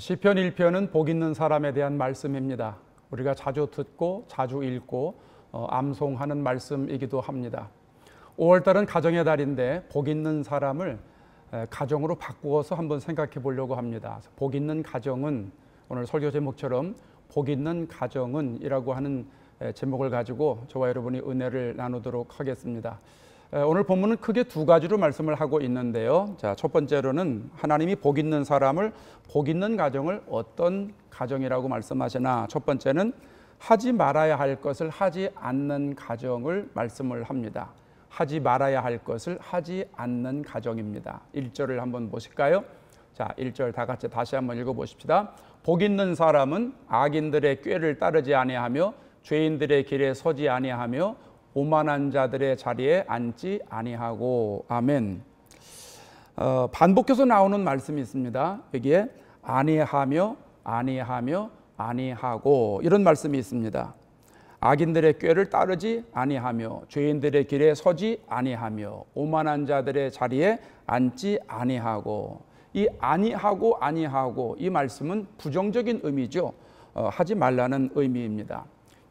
시편 1편은 복 있는 사람에 대한 말씀입니다. 우리가 자주 듣고 자주 읽고 암송하는 말씀이기도 합니다. 5월달은 가정의 달인데 복 있는 사람을 가정으로 바꾸어서 한번 생각해 보려고 합니다. 복 있는 가정은, 오늘 설교 제목처럼 복 있는 가정은 이라고 하는 제목을 가지고 저와 여러분이 은혜를 나누도록 하겠습니다. 오늘 본문은 크게 두 가지로 말씀을 하고 있는데요. 자, 첫 번째로는 하나님이 복 있는 사람을, 복 있는 가정을 어떤 가정이라고 말씀하시나, 첫 번째는 하지 말아야 할 것을 하지 않는 가정을 말씀을 합니다. 하지 말아야 할 것을 하지 않는 가정입니다. 1절을 한번 보실까요? 자, 1절 다 같이 다시 한번 읽어보십시다. 복 있는 사람은 악인들의 꾀를 따르지 아니하며 죄인들의 길에 서지 아니하며 오만한 자들의 자리에 앉지 아니하고. 아멘. 반복해서 나오는 말씀이 있습니다. 여기에 아니하며 아니하며 아니하고 이런 말씀이 있습니다. 악인들의 꾀를 따르지 아니하며 죄인들의 길에 서지 아니하며 오만한 자들의 자리에 앉지 아니하고. 이 아니하고 아니하고 이 말씀은 부정적인 의미죠. 하지 말라는 의미입니다.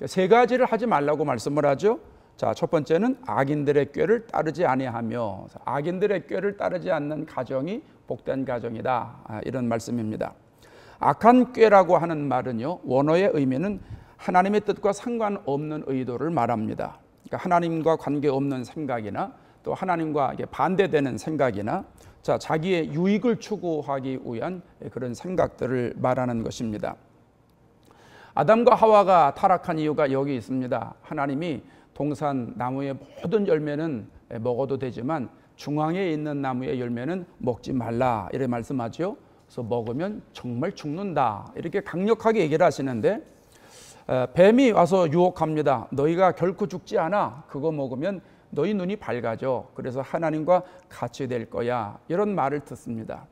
세 가지를 하지 말라고 말씀을 하죠. 자, 첫 번째는 악인들의 꾀를 따르지 아니하며, 악인들의 꾀를 따르지 않는 가정이 복된 가정이다, 이런 말씀입니다. 악한 꾀라고 하는 말은요, 원어의 의미는 하나님의 뜻과 상관없는 의도를 말합니다. 그러니까 하나님과 관계없는 생각이나 또 하나님과 반대되는 생각이나 자기의 유익을 추구하기 위한 그런 생각들을 말하는 것입니다. 아담과 하와가 타락한 이유가 여기 있습니다. 하나님이 동산 나무의 모든 열매는 먹어도 되지만 중앙에 있는 나무의 열매는 먹지 말라, 이렇게 말씀하죠. 그래서 먹으면 정말 죽는다, 이렇게 강력하게 얘기를 하시는데, 뱀이 와서 유혹합니다. 너희가 결코 죽지 않아. 그거 먹으면 너희 눈이 밝아져. 그래서 하나님과 같이 될 거야, 이런 말을 듣습니다.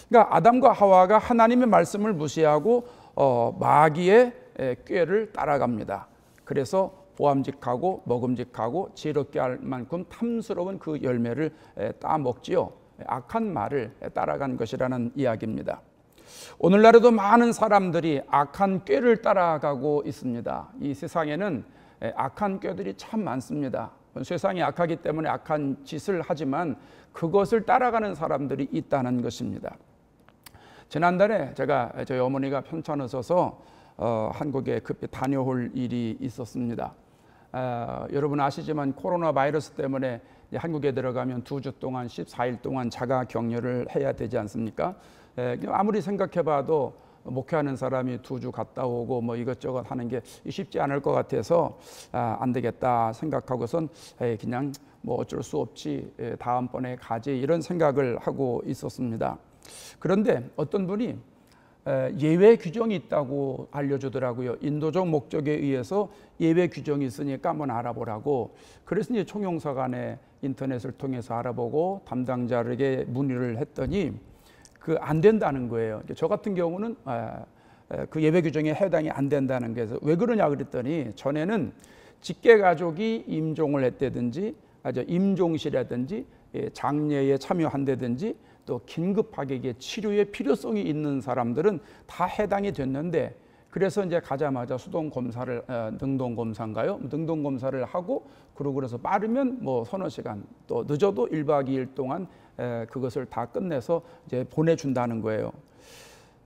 그러니까 아담과 하와가 하나님의 말씀을 무시하고 마귀의 꾀를 따라갑니다. 그래서 보암직하고 먹음직하고 지혜롭게 할 만큼 탐스러운 그 열매를 따먹지요. 악한 말을 따라간 것이라는 이야기입니다. 오늘날에도 많은 사람들이 악한 꾀를 따라가고 있습니다. 이 세상에는 악한 꾀들이 참 많습니다. 세상이 악하기 때문에 악한 짓을 하지만 그것을 따라가는 사람들이 있다는 것입니다. 지난달에 제가 저희 어머니가 편찮으셔서 한국에 급히 다녀올 일이 있었습니다. 여러분 아시지만 코로나 바이러스 때문에 한국에 들어가면 2주 동안 14일 동안 자가 격리를 해야 되지 않습니까? 아무리 생각해봐도 목회하는 사람이 2주 갔다 오고 뭐 이것저것 하는 게 쉽지 않을 것 같아서 안 되겠다 생각하고선 그냥 뭐 어쩔 수 없지, 다음번에 가지, 이런 생각을 하고 있었습니다. 그런데 어떤 분이 예외 규정이 있다고 알려주더라고요. 인도적 목적에 의해서 예외 규정이 있으니까 한번 알아보라고. 그래서 이제 총영사관에 인터넷을 통해서 알아보고 담당자에게 문의를 했더니 안 된다는 거예요. 저 같은 경우는 그 예외 규정에 해당이 안 된다는 거예요. 왜 그러냐 그랬더니, 전에는 직계 가족이 임종을 했다든지, 임종시라든지 장례에 참여한다든지 또 긴급하게 이게 치료의 필요성이 있는 사람들은 다 해당이 됐는데, 그래서 이제 가자마자 수동 검사를, 능동 검사인가요? 능동 검사를 하고, 그래서 빠르면 뭐 서너 시간, 또 늦어도 1박 2일 동안 그것을 다 끝내서 이제 보내준다는 거예요.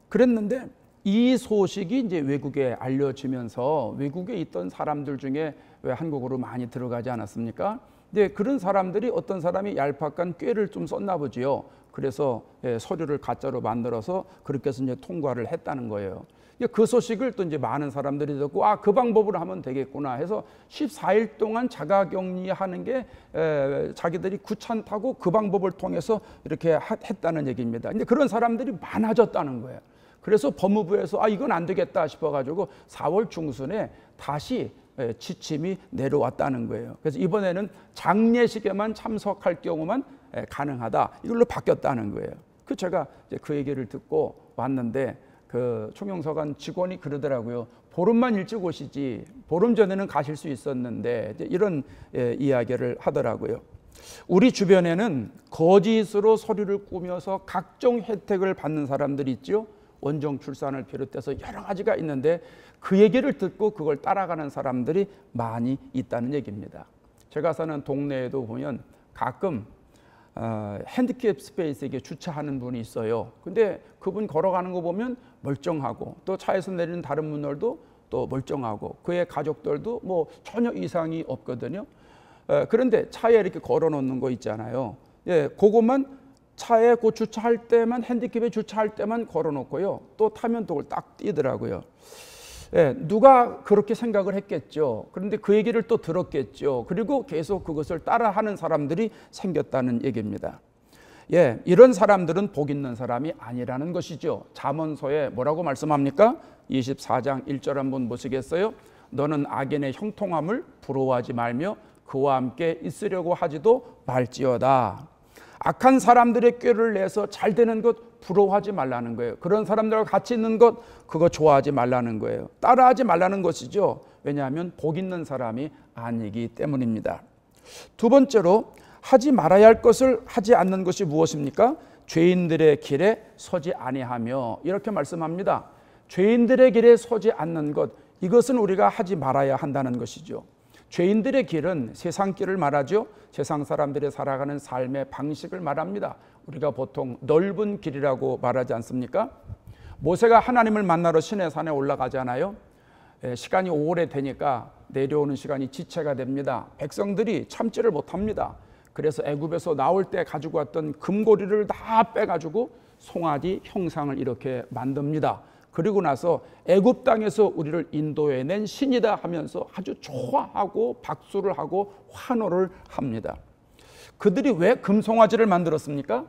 그랬는데 이 소식이 이제 외국에 알려지면서 외국에 있던 사람들 중에 왜 한국으로 많이 들어가지 않았습니까? 근데 그런 사람들이 어떤 사람이 얄팍한 꾀를 좀 썼나 보지요. 그래서 서류를 가짜로 만들어서 그렇게 해서 이제 통과를 했다는 거예요. 그 소식을 또 이제 많은 사람들이 듣고, 그 방법으로 하면 되겠구나 해서 14일 동안 자가격리하는 게 자기들이 귀찮다고 그 방법을 통해서 이렇게 했다는 얘기입니다. 근데 그런 사람들이 많아졌다는 거예요. 그래서 법무부에서 이건 안 되겠다 싶어가지고 4월 중순에 다시 지침이 내려왔다는 거예요. 그래서 이번에는 장례식에만 참석할 경우만 가능하다, 이걸로 바뀌었다는 거예요. 제가 그 얘기를 듣고 왔는데 그 총영사관 직원이 그러더라고요. 보름만 일찍 오시지 보름 전에는 가실 수 있었는데, 이런 이야기를 하더라고요. 우리 주변에는 거짓으로 서류를 꾸며서 각종 혜택을 받는 사람들이 있죠. 원정 출산을 비롯해서 여러 가지가 있는데 그 얘기를 듣고 그걸 따라가는 사람들이 많이 있다는 얘기입니다. 제가 사는 동네에도 보면 가끔 핸디캡 스페이스에 주차하는 분이 있어요. 근데 그분 걸어가는 거 보면 멀쩡하고 또 차에서 내리는 다른 분들도 또 멀쩡하고 그의 가족들도 뭐 전혀 이상이 없거든요. 그런데 차에 이렇게 걸어 놓는 거 있잖아요. 예, 그것만 차에 그 주차할 때만 핸디캡에 주차할 때만 걸어 놓고요. 또 타면 또 딱 뛰더라고요. 예, 누가 그렇게 생각을 했겠죠. 그런데 그 얘기를 또 들었겠죠. 그리고 계속 그것을 따라하는 사람들이 생겼다는 얘기입니다. 예, 이런 사람들은 복 있는 사람이 아니라는 것이죠. 잠언서에 뭐라고 말씀합니까? 24장 1절 한번 보시겠어요? 너는 악인의 형통함을 부러워하지 말며 그와 함께 있으려고 하지도 말지어다. 악한 사람들의 꾀를 내서 잘 되는 것 부러워하지 말라는 거예요. 그런 사람들과 같이 있는 것 그거 좋아하지 말라는 거예요. 따라하지 말라는 것이죠. 왜냐하면 복 있는 사람이 아니기 때문입니다. 두 번째로 하지 말아야 할 것을 하지 않는 것이 무엇입니까? 죄인들의 길에 서지 아니하며 이렇게 말씀합니다. 죄인들의 길에 서지 않는 것 이것은 우리가 하지 말아야 한다는 것이죠. 죄인들의 길은 세상 길을 말하죠. 세상 사람들이 살아가는 삶의 방식을 말합니다. 우리가 보통 넓은 길이라고 말하지 않습니까? 모세가 하나님을 만나러 시내산에 올라가잖아요. 시간이 오래되니까 내려오는 시간이 지체가 됩니다. 백성들이 참지를 못합니다. 그래서 애굽에서 나올 때 가지고 왔던 금고리를 다 빼가지고 송아지 형상을 이렇게 만듭니다. 그리고 나서 애굽 땅에서 우리를 인도해낸 신이다 하면서 아주 좋아하고 박수를 하고 환호를 합니다. 그들이 왜 금송아지를 만들었습니까?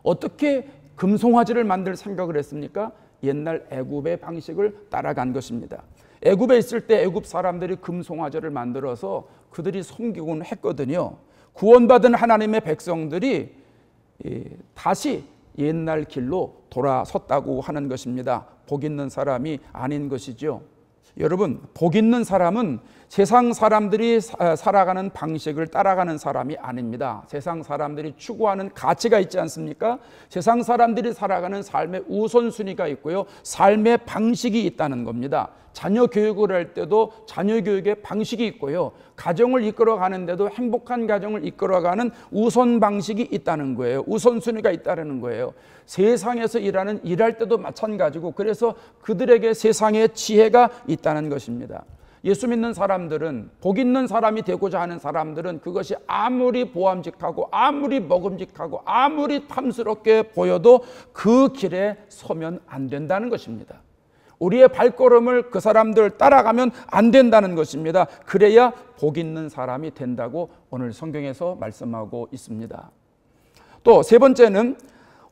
어떻게 금송아지를 만들 생각을 했습니까? 옛날 애굽의 방식을 따라간 것입니다. 애굽에 있을 때 애굽 사람들이 금송아지를 만들어서 그들이 섬기곤 했거든요. 구원받은 하나님의 백성들이 다시 옛날 길로 돌아섰다고 하는 것입니다. 복 있는 사람이 아닌 것이죠. 여러분, 복 있는 사람은 세상 사람들이 살아가는 방식을 따라가는 사람이 아닙니다. 세상 사람들이 추구하는 가치가 있지 않습니까? 세상 사람들이 살아가는 삶의 우선순위가 있고요. 삶의 방식이 있다는 겁니다. 자녀 교육을 할 때도 자녀 교육의 방식이 있고요. 가정을 이끌어가는데도 행복한 가정을 이끌어가는 우선 방식이 있다는 거예요. 우선순위가 있다는 거예요. 세상에서 일할 때도 마찬가지고 그래서 그들에게 세상의 지혜가 있다는 것입니다. 예수 믿는 사람들은 복 있는 사람이 되고자 하는 사람들은 그것이 아무리 보암직하고 아무리 먹음직하고 아무리 탐스럽게 보여도 그 길에 서면 안 된다는 것입니다. 우리의 발걸음을 그 사람들 따라가면 안 된다는 것입니다. 그래야 복 있는 사람이 된다고 오늘 성경에서 말씀하고 있습니다. 또 세 번째는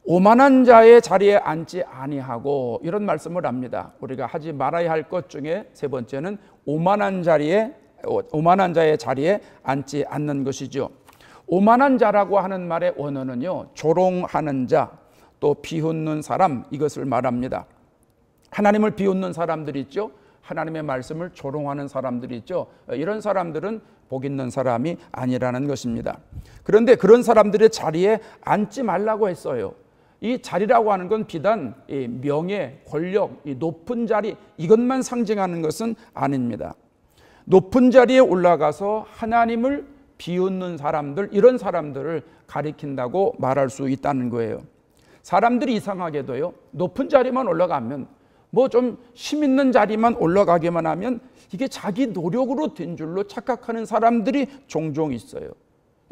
오만한 자의 자리에 앉지 아니하고 이런 말씀을 합니다. 우리가 하지 말아야 할 것 중에 세 번째는 오만한 자의 자리에 앉지 않는 것이죠. 오만한 자라고 하는 말의 원어는요, 조롱하는 자, 또 비웃는 사람 이것을 말합니다. 하나님을 비웃는 사람들이 있죠. 하나님의 말씀을 조롱하는 사람들이 있죠. 이런 사람들은 복 있는 사람이 아니라는 것입니다. 그런데 그런 사람들의 자리에 앉지 말라고 했어요. 이 자리라고 하는 건 비단 명예, 권력, 이 높은 자리 이것만 상징하는 것은 아닙니다. 높은 자리에 올라가서 하나님을 비웃는 사람들, 이런 사람들을 가리킨다고 말할 수 있다는 거예요. 사람들이 이상하게도요, 높은 자리만 올라가면 뭐 좀 힘 있는 자리만 올라가기만 하면 이게 자기 노력으로 된 줄로 착각하는 사람들이 종종 있어요.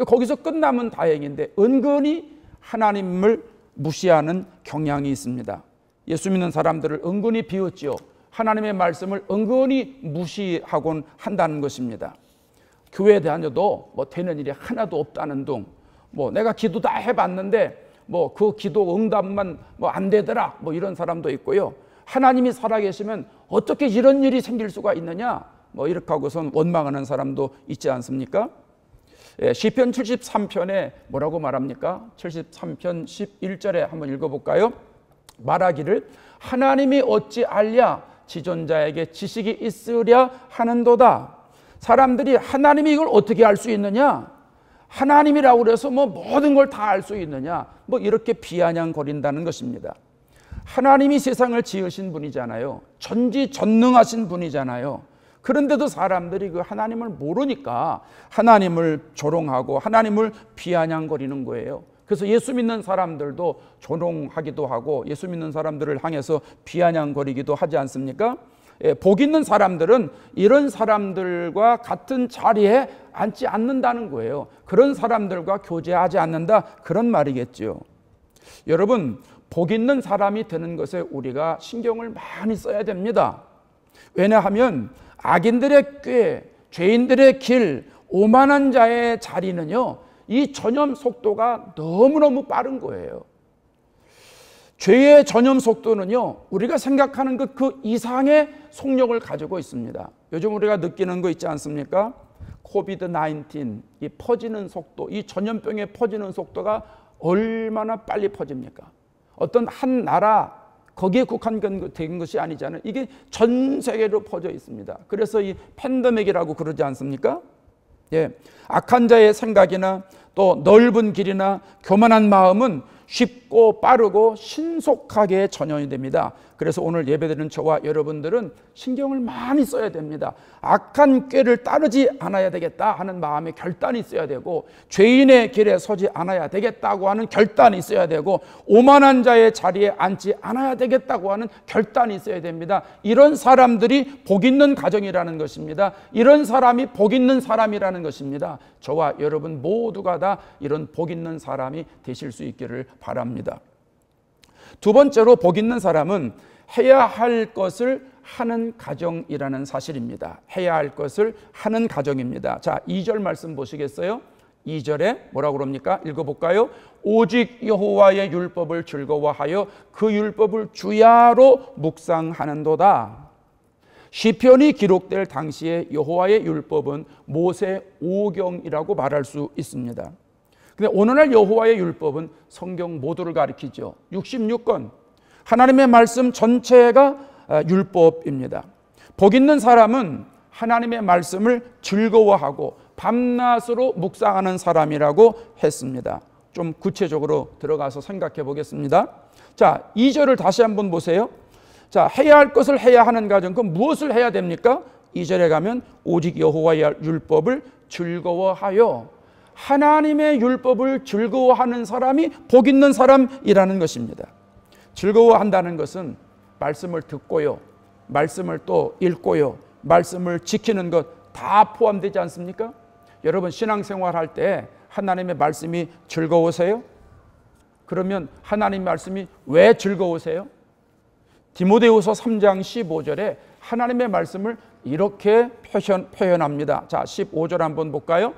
거기서 끝나면 다행인데 은근히 하나님을 무시하는 경향이 있습니다. 예수 믿는 사람들을 은근히 비웃지요. 하나님의 말씀을 은근히 무시하곤 한다는 것입니다. 교회에 다녀도 뭐 되는 일이 하나도 없다는 둥, 뭐 내가 기도 다 해봤는데 뭐 그 기도 응답만 뭐 안 되더라, 뭐 이런 사람도 있고요. 하나님이 살아계시면 어떻게 이런 일이 생길 수가 있느냐, 뭐 이렇게 하고선 원망하는 사람도 있지 않습니까? 시편 73편에 뭐라고 말합니까? 73편 11절에 한번 읽어볼까요? 말하기를 하나님이 어찌 알랴 지존자에게 지식이 있으랴 하는도다. 사람들이 하나님이 이걸 어떻게 알 수 있느냐, 하나님이라고 그래서 뭐 모든 걸 다 알 수 있느냐, 뭐 이렇게 비아냥거린다는 것입니다. 하나님이 세상을 지으신 분이잖아요. 전지전능하신 분이잖아요. 그런데도 사람들이 그 하나님을 모르니까 하나님을 조롱하고 하나님을 비아냥거리는 거예요. 그래서 예수 믿는 사람들도 조롱하기도 하고 예수 믿는 사람들을 향해서 비아냥거리기도 하지 않습니까? 복 있는 사람들은 이런 사람들과 같은 자리에 앉지 않는다는 거예요. 그런 사람들과 교제하지 않는다, 그런 말이겠죠. 여러분, 복 있는 사람이 되는 것에 우리가 신경을 많이 써야 됩니다. 왜냐하면 악인들의 꾀, 죄인들의 길, 오만한 자의 자리는요, 이 전염 속도가 너무너무 빠른 거예요. 죄의 전염 속도는요, 우리가 생각하는 그 이상의 속력을 가지고 있습니다. 요즘 우리가 느끼는 거 있지 않습니까? 코비드-19, 이 퍼지는 속도, 이 전염병의 퍼지는 속도가 얼마나 빨리 퍼집니까? 어떤 한 나라, 거기에 국한된 것이 아니잖아요. 이게 전 세계로 퍼져 있습니다. 그래서 이 팬데믹이라고 그러지 않습니까? 예, 악한 자의 생각이나 또 넓은 길이나 교만한 마음은 쉽고 빠르고 신속하게 전염이 됩니다. 그래서 오늘 예배드리는 저와 여러분들은 신경을 많이 써야 됩니다. 악한 꾀를 따르지 않아야 되겠다 하는 마음의 결단이 있어야 되고, 죄인의 길에 서지 않아야 되겠다고 하는 결단이 있어야 되고, 오만한 자의 자리에 앉지 않아야 되겠다고 하는 결단이 있어야 됩니다. 이런 사람들이 복 있는 가정이라는 것입니다. 이런 사람이 복 있는 사람이라는 것입니다. 저와 여러분 모두가 다 이런 복 있는 사람이 되실 수 있기를 바랍니다. 두 번째로 복 있는 사람은 해야 할 것을 하는 가정이라는 사실입니다. 해야 할 것을 하는 가정입니다. 자, 2절 말씀 보시겠어요? 2절에 뭐라고 그럽니까? 읽어볼까요? 오직 여호와의 율법을 즐거워하여 그 율법을 주야로 묵상하는도다. 시편이 기록될 당시에 여호와의 율법은 모세 오경이라고 말할 수 있습니다. 근데 오늘날 여호와의 율법은 성경 모두를 가리키죠. 66권 하나님의 말씀 전체가 율법입니다. 복 있는 사람은 하나님의 말씀을 즐거워하고 밤낮으로 묵상하는 사람이라고 했습니다. 좀 구체적으로 들어가서 생각해 보겠습니다. 자, 2절을 다시 한번 보세요. 자, 해야 할 것을 해야 하는 가정, 그럼 무엇을 해야 됩니까? 2절에 가면 오직 여호와의 율법을 즐거워하여, 하나님의 율법을 즐거워하는 사람이 복 있는 사람이라는 것입니다. 즐거워한다는 것은 말씀을 듣고요, 말씀을 또 읽고요, 말씀을 지키는 것 다 포함되지 않습니까? 여러분 신앙생활 할 때 하나님의 말씀이 즐거우세요? 그러면 하나님의 말씀이 왜 즐거우세요? 디모데후서 3장 15절에 하나님의 말씀을 이렇게 표현합니다. 자, 15절 한번 볼까요?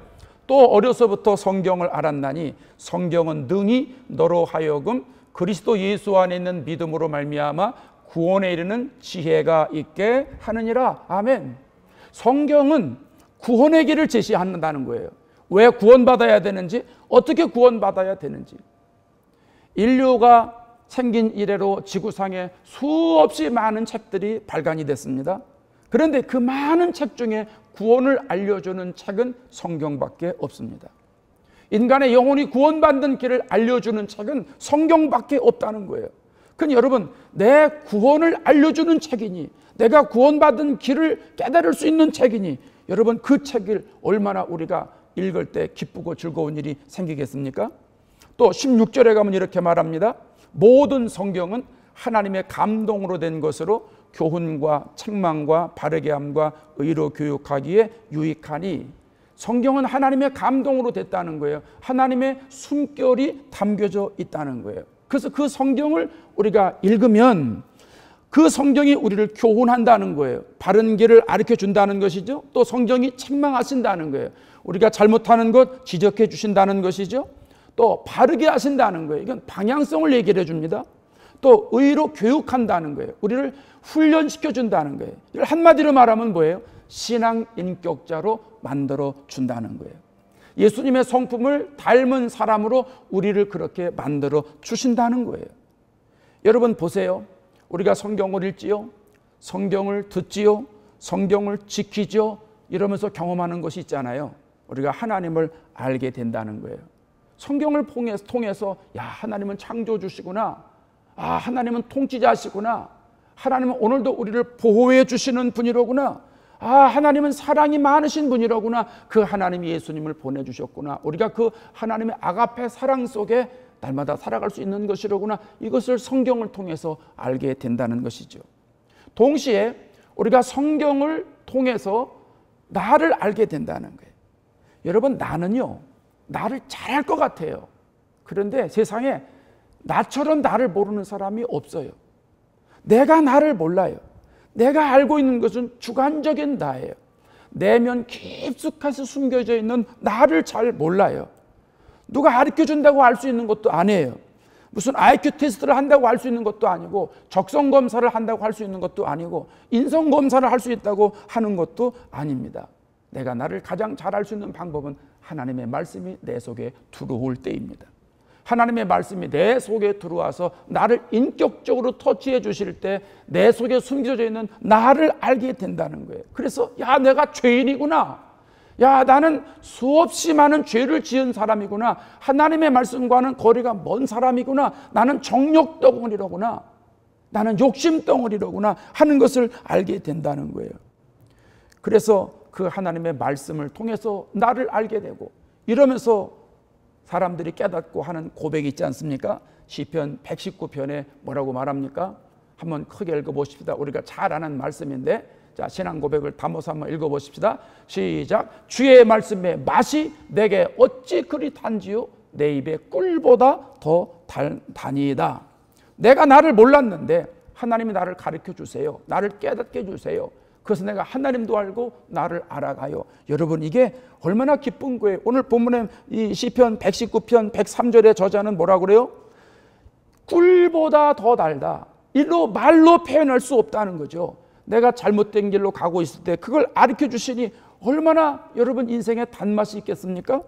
또 어려서부터 성경을 알았나니 성경은 능히 너로 하여금 그리스도 예수 안에 있는 믿음으로 말미암아 구원에 이르는 지혜가 있게 하느니라. 아멘. 성경은 구원의 길을 제시한다는 거예요. 왜 구원받아야 되는지, 어떻게 구원받아야 되는지. 인류가 생긴 이래로 지구상에 수없이 많은 책들이 발간이 됐습니다. 그런데 그 많은 책 중에 구원을 알려주는 책은 성경밖에 없습니다. 인간의 영혼이 구원받는 길을 알려주는 책은 성경밖에 없다는 거예요. 그럼 여러분, 내 구원을 알려주는 책이니, 내가 구원받은 길을 깨달을 수 있는 책이니, 여러분 그 책을 얼마나 우리가 읽을 때 기쁘고 즐거운 일이 생기겠습니까? 또 16절에 가면 이렇게 말합니다. 모든 성경은 하나님의 감동으로 된 것으로 교훈과 책망과 바르게 함과 의로 교육하기에 유익하니, 성경은 하나님의 감동으로 됐다는 거예요. 하나님의 숨결이 담겨져 있다는 거예요. 그래서 그 성경을 우리가 읽으면 그 성경이 우리를 교훈한다는 거예요. 바른 길을 가르쳐 준다는 것이죠. 또 성경이 책망하신다는 거예요. 우리가 잘못하는 것 지적해 주신다는 것이죠. 또 바르게 하신다는 거예요. 이건 방향성을 얘기를 해줍니다. 또 의로 교육한다는 거예요. 우리를 훈련시켜 준다는 거예요. 이걸 한마디로 말하면 뭐예요? 신앙 인격자로 만들어 준다는 거예요. 예수님의 성품을 닮은 사람으로 우리를 그렇게 만들어 주신다는 거예요. 여러분 보세요. 우리가 성경을 읽지요, 성경을 듣지요, 성경을 지키죠, 이러면서 경험하는 것이 있잖아요. 우리가 하나님을 알게 된다는 거예요. 성경을 통해서 야, 하나님은 창조주시구나, 아, 하나님은 통치자시구나. 하나님은 오늘도 우리를 보호해 주시는 분이로구나. 아, 하나님은 사랑이 많으신 분이로구나. 그 하나님이 예수님을 보내주셨구나. 우리가 그 하나님의 아가페 사랑 속에 날마다 살아갈 수 있는 것이로구나. 이것을 성경을 통해서 알게 된다는 것이죠. 동시에 우리가 성경을 통해서 나를 알게 된다는 거예요. 여러분, 나는요, 나를 잘할 것 같아요. 그런데 세상에 나처럼 나를 모르는 사람이 없어요. 내가 나를 몰라요. 내가 알고 있는 것은 주관적인 나예요. 내면 깊숙하게 숨겨져 있는 나를 잘 몰라요. 누가 가르쳐준다고 알 수 있는 것도 아니에요. 무슨 IQ 테스트를 한다고 알 수 있는 것도 아니고, 적성검사를 한다고 할 수 있는 것도 아니고, 인성검사를 할 수 있다고 하는 것도 아닙니다. 내가 나를 가장 잘 알 수 있는 방법은 하나님의 말씀이 내 속에 들어올 때입니다. 하나님의 말씀이 내 속에 들어와서 나를 인격적으로 터치해 주실 때 내 속에 숨겨져 있는 나를 알게 된다는 거예요. 그래서 야, 내가 죄인이구나. 야, 나는 수없이 많은 죄를 지은 사람이구나. 하나님의 말씀과는 거리가 먼 사람이구나. 나는 정욕 덩어리로구나. 나는 욕심 덩어리로구나 하는 것을 알게 된다는 거예요. 그래서 그 하나님의 말씀을 통해서 나를 알게 되고, 이러면서 사람들이 깨닫고 하는 고백이 있지 않습니까? 시편 119편에 뭐라고 말합니까? 한번 크게 읽어보십시다. 우리가 잘 아는 말씀인데, 자, 신앙 고백을 담아서 한번 읽어보십시다. 시작. 주의 말씀의 맛이 내게 어찌 그리 단지요? 내 입에 꿀보다 더 단이다. 내가 나를 몰랐는데 하나님이 나를 가르쳐 주세요. 나를 깨닫게 해주세요. 그래서 내가 하나님도 알고 나를 알아가요. 여러분, 이게 얼마나 기쁜 거예요. 오늘 본문에 이 시편 119편 103절의 저자는 뭐라고 그래요? 꿀보다 더 달다. 이로 말로 표현할 수 없다는 거죠. 내가 잘못된 길로 가고 있을 때 그걸 가르쳐 주시니 얼마나 여러분 인생에 단맛이 있겠습니까?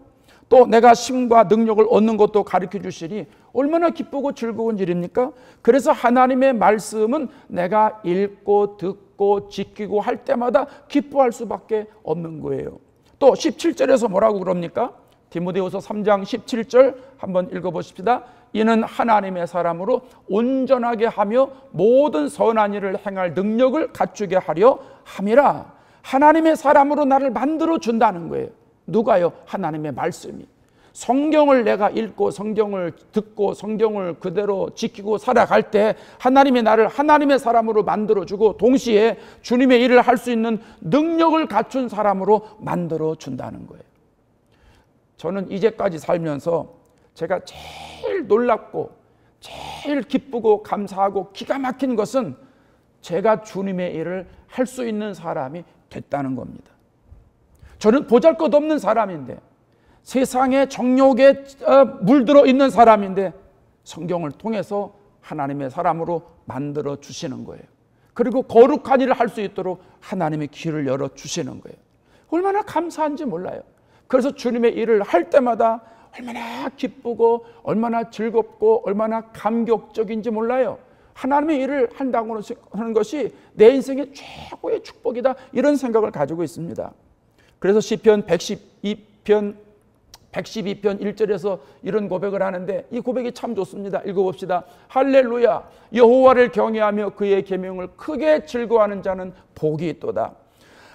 또 내가 힘과 능력을 얻는 것도 가르쳐 주시니 얼마나 기쁘고 즐거운 일입니까? 그래서 하나님의 말씀은 내가 읽고 듣고 지키고 할 때마다 기뻐할 수밖에 없는 거예요. 또 17절에서 뭐라고 그럽니까? 디모데후서 3장 17절 한번 읽어보십시다. 이는 하나님의 사람으로 온전하게 하며 모든 선한 일을 행할 능력을 갖추게 하려 함이라. 하나님의 사람으로 나를 만들어 준다는 거예요. 누가요? 하나님의 말씀이. 성경을 내가 읽고 성경을 듣고 성경을 그대로 지키고 살아갈 때 하나님이 나를 하나님의 사람으로 만들어주고, 동시에 주님의 일을 할 수 있는 능력을 갖춘 사람으로 만들어준다는 거예요. 저는 이제까지 살면서 제가 제일 놀랍고 제일 기쁘고 감사하고 기가 막힌 것은 제가 주님의 일을 할 수 있는 사람이 됐다는 겁니다. 저는 보잘것없는 사람인데, 세상의 정욕에 물들어 있는 사람인데 성경을 통해서 하나님의 사람으로 만들어 주시는 거예요. 그리고 거룩한 일을 할 수 있도록 하나님의 길을 열어 주시는 거예요. 얼마나 감사한지 몰라요. 그래서 주님의 일을 할 때마다 얼마나 기쁘고 얼마나 즐겁고 얼마나 감격적인지 몰라요. 하나님의 일을 한다고 하는 것이 내 인생의 최고의 축복이다, 이런 생각을 가지고 있습니다. 그래서 시편 112편 1절에서 이런 고백을 하는데, 이 고백이 참 좋습니다. 읽어봅시다. 할렐루야. 여호와를 경외하며 그의 계명을 크게 즐거워하는 자는 복이 있도다.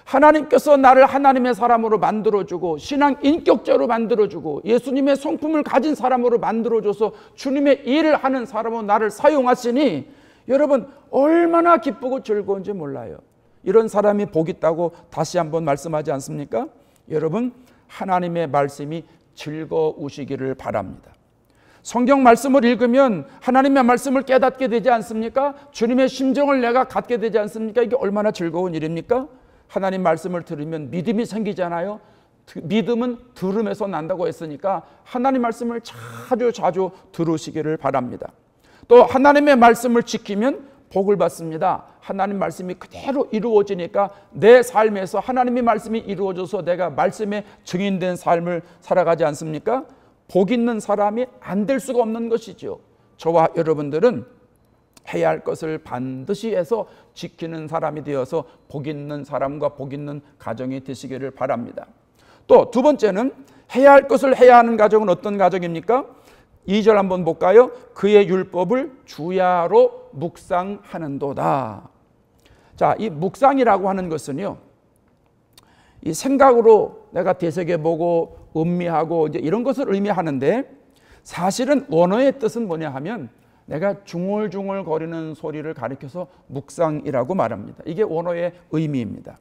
하나님께서 나를 하나님의 사람으로 만들어주고 신앙 인격자로 만들어주고 예수님의 성품을 가진 사람으로 만들어줘서 주님의 일을 하는 사람으로 나를 사용하시니 여러분 얼마나 기쁘고 즐거운지 몰라요. 이런 사람이 복 있다고 다시 한번 말씀하지 않습니까? 여러분, 하나님의 말씀이 즐거우시기를 바랍니다. 성경 말씀을 읽으면 하나님의 말씀을 깨닫게 되지 않습니까? 주님의 심정을 내가 갖게 되지 않습니까? 이게 얼마나 즐거운 일입니까? 하나님 말씀을 들으면 믿음이 생기잖아요. 믿음은 들음에서 난다고 했으니까 하나님 말씀을 자주 들으시기를 바랍니다. 또 하나님의 말씀을 지키면 복을 받습니다. 하나님 말씀이 그대로 이루어지니까 내 삶에서 하나님의 말씀이 이루어져서 내가 말씀에 증인된 삶을 살아가지 않습니까? 복 있는 사람이 안 될 수가 없는 것이죠. 저와 여러분들은 해야 할 것을 반드시 해서 지키는 사람이 되어서 복 있는 사람과 복 있는 가정이 되시기를 바랍니다. 또 두 번째는 해야 할 것을 해야 하는 가정은 어떤 가정입니까? 2절 한번 볼까요? 그의 율법을 주야로 묵상하는도다. 자, 이 묵상이라고 하는 것은요, 이 생각으로 내가 되새겨보고 음미하고 이제 이런 것을 의미하는데, 사실은 원어의 뜻은 뭐냐 하면 내가 중얼중얼 거리는 소리를 가리켜서 묵상이라고 말합니다. 이게 원어의 의미입니다.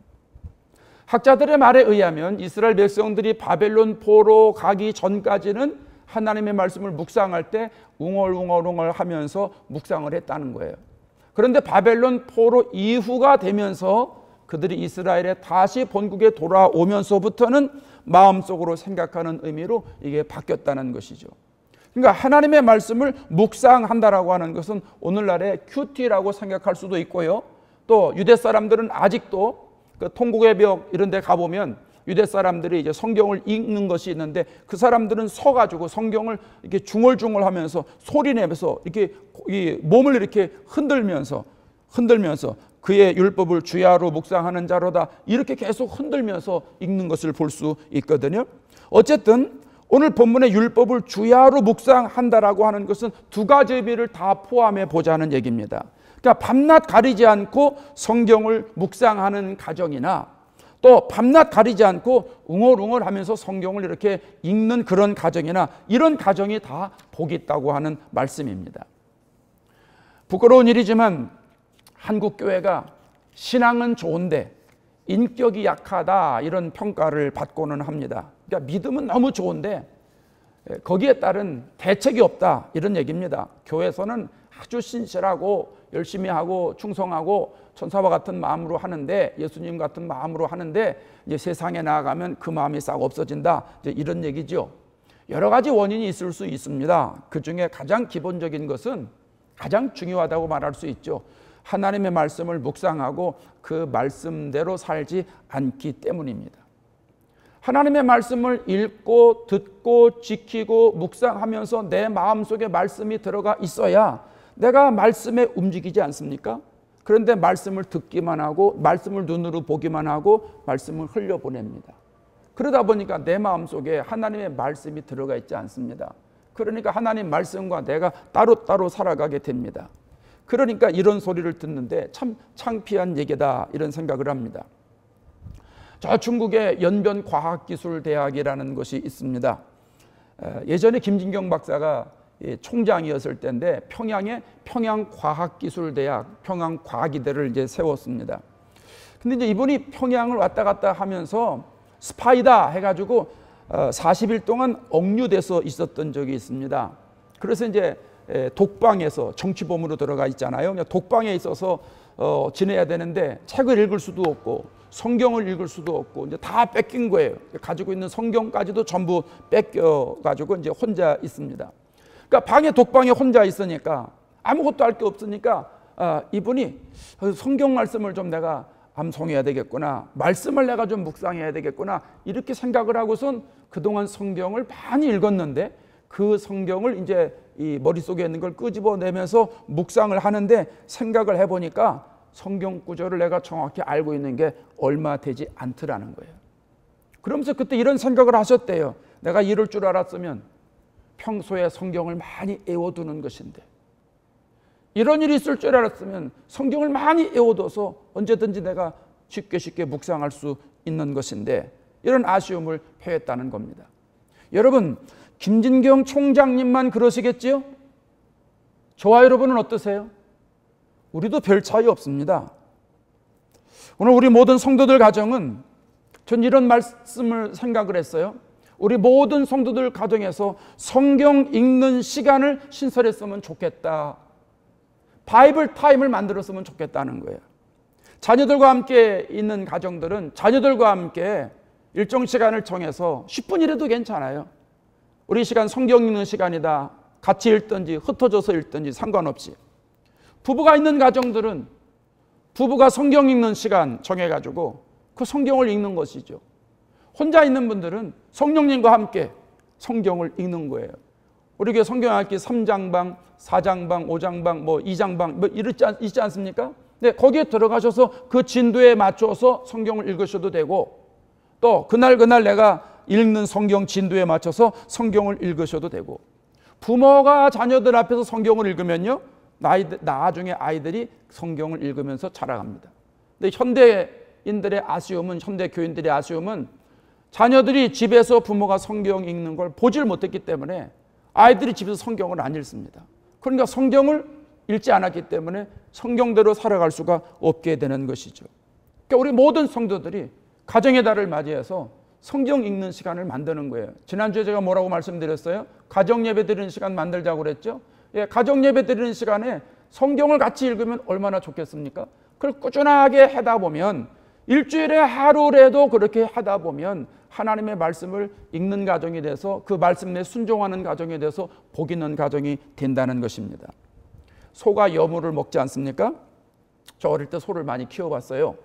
학자들의 말에 의하면 이스라엘 백성들이 바벨론 포로 가기 전까지는 하나님의 말씀을 묵상할 때 웅얼웅얼 하면서 묵상을 했다는 거예요. 그런데 바벨론 포로 이후가 되면서 그들이 이스라엘에 다시 본국에 돌아오면서부터는 마음속으로 생각하는 의미로 이게 바뀌었다는 것이죠. 그러니까 하나님의 말씀을 묵상한다라고 하는 것은 오늘날의 큐티라고 생각할 수도 있고요. 또 유대 사람들은 아직도 그 통곡의 벽 이런 데 가보면 유대 사람들이 이제 성경을 읽는 것이 있는데, 그 사람들은 서가지고 성경을 이렇게 중얼중얼 하면서 소리 내면서 이렇게 이 몸을 이렇게 흔들면서 그의 율법을 주야로 묵상하는 자로다, 이렇게 계속 흔들면서 읽는 것을 볼 수 있거든요. 어쨌든 오늘 본문의 율법을 주야로 묵상한다라고 하는 것은 두 가지 의미를 다 포함해 보자는 얘기입니다. 그러니까 밤낮 가리지 않고 성경을 묵상하는 가정이나, 또 밤낮 가리지 않고 웅얼웅얼 하면서 성경을 이렇게 읽는 그런 가정이나, 이런 가정이 다 복이 있다고 하는 말씀입니다. 부끄러운 일이지만 한국 교회가 신앙은 좋은데 인격이 약하다, 이런 평가를 받고는 합니다. 그러니까 믿음은 너무 좋은데 거기에 따른 대책이 없다, 이런 얘기입니다. 교회에서는 아주 신실하고 열심히 하고 충성하고 천사와 같은 마음으로 하는데, 예수님 같은 마음으로 하는데 이제 세상에 나아가면 그 마음이 싹 없어진다, 이제 이런 얘기죠. 여러 가지 원인이 있을 수 있습니다. 그 중에 가장 기본적인 것은, 가장 중요하다고 말할 수 있죠. 하나님의 말씀을 묵상하고 그 말씀대로 살지 않기 때문입니다. 하나님의 말씀을 읽고 듣고 지키고 묵상하면서 내 마음속에 말씀이 들어가 있어야 내가 말씀에 움직이지 않습니까? 그런데 말씀을 듣기만 하고 말씀을 눈으로 보기만 하고 말씀을 흘려보냅니다. 그러다 보니까 내 마음속에 하나님의 말씀이 들어가 있지 않습니다. 그러니까 하나님 말씀과 내가 따로따로 살아가게 됩니다. 그러니까 이런 소리를 듣는데 참 창피한 얘기다, 이런 생각을 합니다. 저 중국의 연변과학기술대학이라는 것이 있습니다. 예전에 김진경 박사가 총장이었을 때인데 평양에 평양과학기술대학, 평양과학이대를 이제 세웠습니다. 근데 이제 이분이 평양을 왔다 갔다 하면서 스파이다 해가지고 40일 동안 억류돼서 있었던 적이 있습니다. 그래서 이제 독방에서, 정치범으로 들어가 있잖아요. 그냥 독방에 있어서 지내야 되는데 책을 읽을 수도 없고 성경을 읽을 수도 없고 이제 다 뺏긴 거예요. 가지고 있는 성경까지도 전부 뺏겨가지고 이제 혼자 있습니다. 그러니까 독방에 혼자 있으니까 아무것도 할 게 없으니까 이분이 성경 말씀을 좀 내가 암송해야 되겠구나, 말씀을 내가 좀 묵상해야 되겠구나, 이렇게 생각을 하고선 그동안 성경을 많이 읽었는데 그 성경을 이제 이 머릿속에 있는 걸 끄집어내면서 묵상을 하는데, 생각을 해보니까 성경 구절을 내가 정확히 알고 있는 게 얼마 되지 않더라는 거예요. 그러면서 그때 이런 생각을 하셨대요. 내가 이럴 줄 알았으면 평소에 성경을 많이 애워두는 것인데, 이런 일이 있을 줄 알았으면 성경을 많이 애워둬서 언제든지 내가 쉽게 묵상할 수 있는 것인데, 이런 아쉬움을 표했다는 겁니다. 여러분, 김진경 총장님만 그러시겠지요? 저와 여러분은 어떠세요? 우리도 별 차이 없습니다. 오늘 우리 모든 성도들 가정은, 전 이런 말씀을 생각을 했어요. 우리 모든 성도들 가정에서 성경 읽는 시간을 신설했으면 좋겠다. 바이블 타임을 만들었으면 좋겠다는 거예요. 자녀들과 함께 있는 가정들은 자녀들과 함께 일정 시간을 정해서 10분이라도 괜찮아요. 우리 시간 성경 읽는 시간이다. 같이 읽든지 흩어져서 읽든지 상관없이. 부부가 있는 가정들은 부부가 성경 읽는 시간 정해가지고 그 성경을 읽는 것이죠. 혼자 있는 분들은 성령님과 함께 성경을 읽는 거예요. 우리 교회 성경 읽기 3장방, 4장방, 5장방, 2장방 있지 않습니까? 네, 거기에 들어가셔서 그 진도에 맞춰서 성경을 읽으셔도 되고, 또 그날 내가 읽는 성경 진도에 맞춰서 성경을 읽으셔도 되고, 부모가 자녀들 앞에서 성경을 읽으면요, 나중에 아이들이 성경을 읽으면서 자라갑니다. 근데 현대인들의 아쉬움은, 현대 교인들의 아쉬움은 자녀들이 집에서 부모가 성경 읽는 걸 보질 못했기 때문에 아이들이 집에서 성경을 안 읽습니다. 그러니까 성경을 읽지 않았기 때문에 성경대로 살아갈 수가 없게 되는 것이죠. 그러니까 우리 모든 성도들이 가정의 달을 맞이해서 성경 읽는 시간을 만드는 거예요. 지난주에 제가 뭐라고 말씀드렸어요? 가정 예배 드리는 시간 만들자고 그랬죠? 예, 가정 예배 드리는 시간에 성경을 같이 읽으면 얼마나 좋겠습니까? 그걸 꾸준하게 하다 보면, 일주일에 하루라도 그렇게 하다 보면 하나님의 말씀을 읽는 가정이 돼서 그 말씀에 순종하는 가정이 돼서 복 있는 가정이 된다는 것입니다. 소가 여물을 먹지 않습니까? 저 어릴 때 소를 많이 키워봤어요.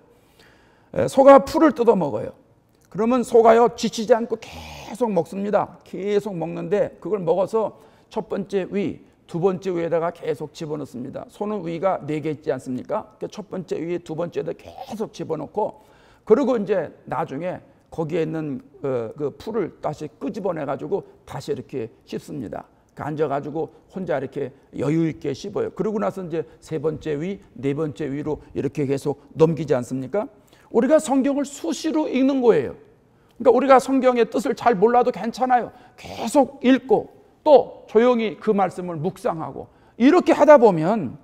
소가 풀을 뜯어 먹어요. 그러면 소가요, 지치지 않고 계속 먹습니다. 계속 먹는데 그걸 먹어서 첫 번째 위, 두 번째 위에다가 계속 집어넣습니다. 소는 위가 4개 있지 않습니까? 첫 번째 위, 두 번째에다 계속 집어넣고, 그리고 이제 나중에 거기에 있는 그 풀을 다시 끄집어내가지고 다시 이렇게 씹습니다. 앉아가지고 혼자 이렇게 여유 있게 씹어요. 그러고 나서 이제 세 번째 위, 네 번째 위로 이렇게 계속 넘기지 않습니까? 우리가 성경을 수시로 읽는 거예요. 그러니까 우리가 성경의 뜻을 잘 몰라도 괜찮아요. 계속 읽고 또 조용히 그 말씀을 묵상하고 이렇게 하다 보면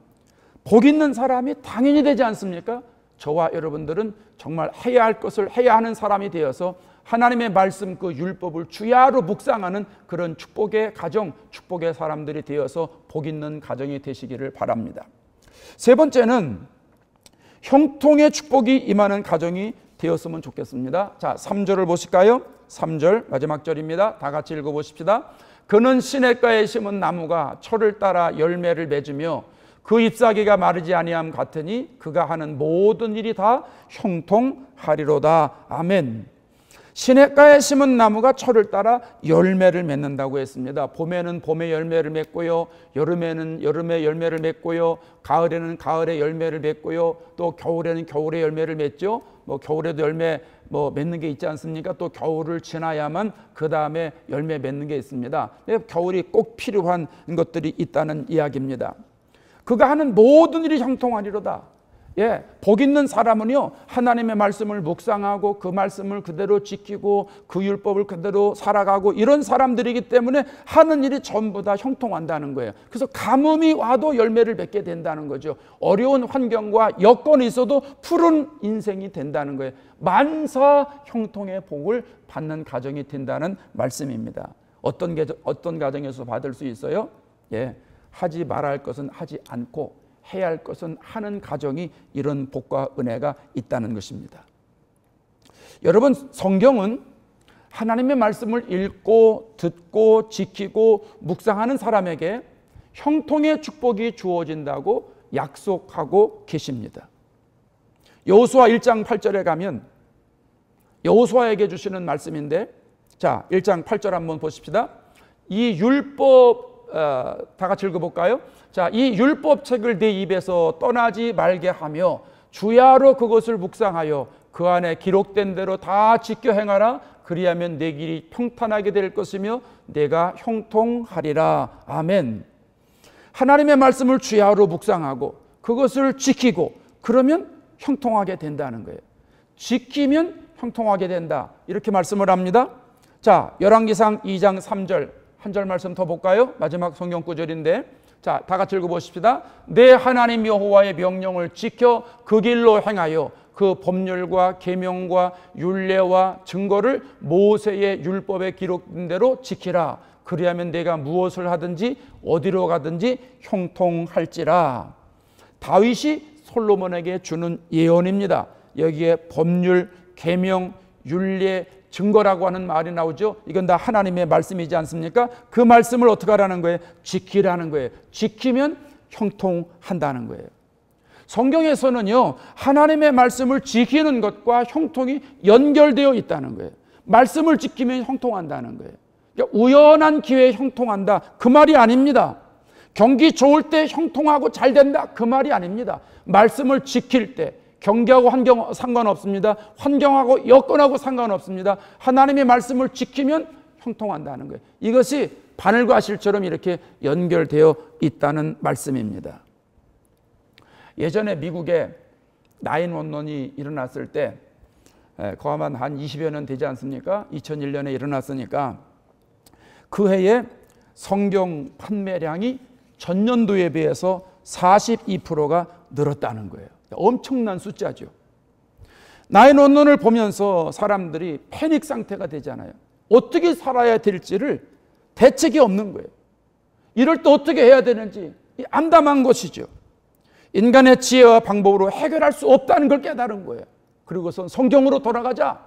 복 있는 사람이 당연히 되지 않습니까? 저와 여러분들은 정말 해야 할 것을 해야 하는 사람이 되어서 하나님의 말씀, 그 율법을 주야로 묵상하는 그런 축복의 가정, 축복의 사람들이 되어서 복 있는 가정이 되시기를 바랍니다. 세 번째는 형통의 축복이 임하는 가정이 되었으면 좋겠습니다. 자, 3절을 보실까요? 3절 마지막 절입니다. 다 같이 읽어보십시다. 그는 시냇가에 심은 나무가 철을 따라 열매를 맺으며 그 잎사귀가 마르지 아니함 같으니 그가 하는 모든 일이 다 형통하리로다. 아멘. 시냇가에 심은 나무가 철을 따라 열매를 맺는다고 했습니다. 봄에는 봄에 열매를 맺고요, 여름에는 여름에 열매를 맺고요, 가을에는 가을에 열매를 맺고요, 또 겨울에는 겨울에 열매를 맺죠. 겨울에도 열매 맺는 게 있지 않습니까? 또 겨울을 지나야만 그 다음에 열매 맺는 게 있습니다. 겨울이 꼭 필요한 것들이 있다는 이야기입니다. 그가 하는 모든 일이 형통하리로다. 예, 복 있는 사람은요, 하나님의 말씀을 묵상하고 그 말씀을 그대로 지키고 그 율법을 그대로 살아가고 이런 사람들이기 때문에 하는 일이 전부 다 형통한다는 거예요. 그래서 가뭄이 와도 열매를 맺게 된다는 거죠. 어려운 환경과 여건이 있어도 푸른 인생이 된다는 거예요. 만사 형통의 복을 받는 가정이 된다는 말씀입니다. 어떤 가정에서 받을 수 있어요? 예, 하지 말아야 할 것은 하지 않고 해야 할 것은 하는 가정이 이런 복과 은혜가 있다는 것입니다. 여러분, 성경은 하나님의 말씀을 읽고 듣고 지키고 묵상하는 사람에게 형통의 축복이 주어진다고 약속하고 계십니다. 여호수아 1장 8절에 가면 여호수아에게 주시는 말씀인데, 자, 1장 8절 한번 보십시다. 이 율법 다 같이 읽어볼까요? 자, 이 율법책을 내 입에서 떠나지 말게 하며 주야로 그것을 묵상하여 그 안에 기록된 대로 다 지켜 행하라. 그리하면 내 길이 평탄하게 될 것이며 내가 형통하리라. 아멘. 하나님의 말씀을 주야로 묵상하고 그것을 지키고 그러면 형통하게 된다는 거예요. 지키면 형통하게 된다, 이렇게 말씀을 합니다. 자, 열왕기상 2장 3절 한 절 말씀 더 볼까요? 마지막 성경 구절인데, 자, 다 같이 읽어보십시다. 내 하나님 여호와의 명령을 지켜 그 길로 행하여 그 법률과 계명과 율례와 증거를 모세의 율법에 기록된 대로 지키라. 그리하면 내가 무엇을 하든지 어디로 가든지 형통할지라. 다윗이 솔로몬에게 주는 예언입니다. 여기에 법률, 계명, 율례, 증거라고 하는 말이 나오죠. 이건 다 하나님의 말씀이지 않습니까? 그 말씀을 어떻게 하라는 거예요? 지키라는 거예요. 지키면 형통한다는 거예요. 성경에서는요, 하나님의 말씀을 지키는 것과 형통이 연결되어 있다는 거예요. 말씀을 지키면 형통한다는 거예요. 그러니까 우연한 기회에 형통한다, 그 말이 아닙니다. 경기 좋을 때 형통하고 잘 된다, 그 말이 아닙니다. 말씀을 지킬 때 경기하고 환경 상관없습니다. 환경하고 여건하고 상관없습니다. 하나님의 말씀을 지키면 형통한다는 거예요. 이것이 바늘과 실처럼 이렇게 연결되어 있다는 말씀입니다. 예전에 미국에 911이 일어났을 때 거만 한 20여 년 되지 않습니까? 2001년에 일어났으니까 그 해에 성경 판매량이 전년도에 비해서 42%가 늘었다는 거예요. 엄청난 숫자죠. 911을 보면서 사람들이 패닉 상태가 되잖아요. 어떻게 살아야 될지를 대책이 없는 거예요. 이럴 때 어떻게 해야 되는지 암담한 것이죠. 인간의 지혜와 방법으로 해결할 수 없다는 걸 깨달은 거예요. 그리고선 성경으로 돌아가자,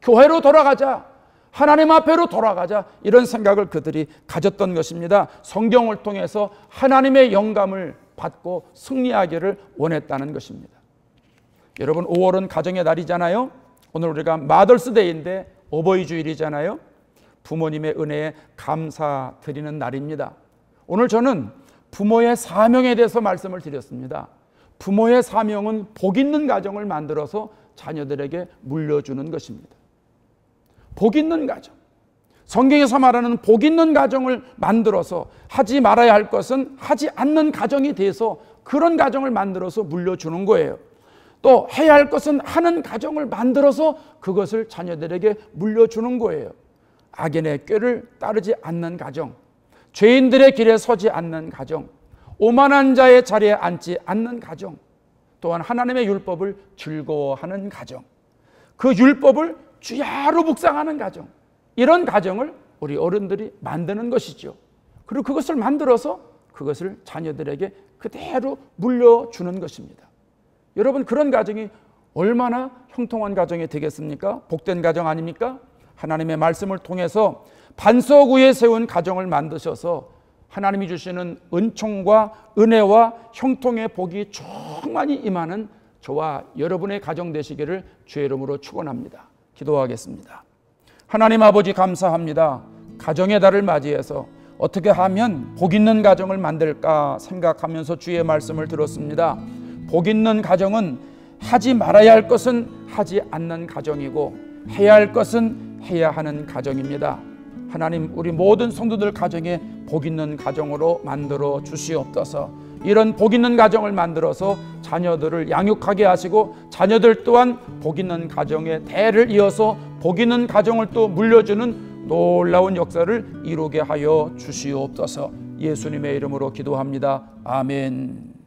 교회로 돌아가자, 하나님 앞에로 돌아가자, 이런 생각을 그들이 가졌던 것입니다. 성경을 통해서 하나님의 영감을 받고 승리하기를 원했다는 것입니다. 여러분, 5월은 가정의 달이잖아요. 오늘 우리가 마더스데이인데 어버이 주일이잖아요. 부모님의 은혜에 감사드리는 날입니다. 오늘 저는 부모의 사명에 대해서 말씀을 드렸습니다. 부모의 사명은 복 있는 가정을 만들어서 자녀들에게 물려주는 것입니다. 복 있는 가정, 성경에서 말하는 복 있는 가정을 만들어서 하지 말아야 할 것은 하지 않는 가정이 돼서 그런 가정을 만들어서 물려주는 거예요. 또 해야 할 것은 하는 가정을 만들어서 그것을 자녀들에게 물려주는 거예요. 악인의 꾀를 따르지 않는 가정, 죄인들의 길에 서지 않는 가정, 오만한 자의 자리에 앉지 않는 가정, 또한 하나님의 율법을 즐거워하는 가정, 그 율법을 주야로 묵상하는 가정, 이런 가정을 우리 어른들이 만드는 것이죠. 그리고 그것을 만들어서 그것을 자녀들에게 그대로 물려주는 것입니다. 여러분, 그런 가정이 얼마나 형통한 가정이 되겠습니까? 복된 가정 아닙니까? 하나님의 말씀을 통해서 반석 위에 세운 가정을 만드셔서 하나님이 주시는 은총과 은혜와 형통의 복이 충만히 임하는 저와 여러분의 가정 되시기를 주의 이름으로 축원합니다. 기도하겠습니다. 하나님 아버지, 감사합니다. 가정의 달을 맞이해서 어떻게 하면 복 있는 가정을 만들까 생각하면서 주의 말씀을 들었습니다. 복 있는 가정은 하지 말아야 할 것은 하지 않는 가정이고 해야 할 것은 해야 하는 가정입니다. 하나님, 우리 모든 성도들 가정에 복 있는 가정으로 만들어 주시옵소서. 이런 복 있는 가정을 만들어서 자녀들을 양육하게 하시고 자녀들 또한 복 있는 가정의 대를 이어서 복 있는 가정을 또 물려주는 놀라운 역사를 이루게 하여 주시옵소서. 예수님의 이름으로 기도합니다. 아멘.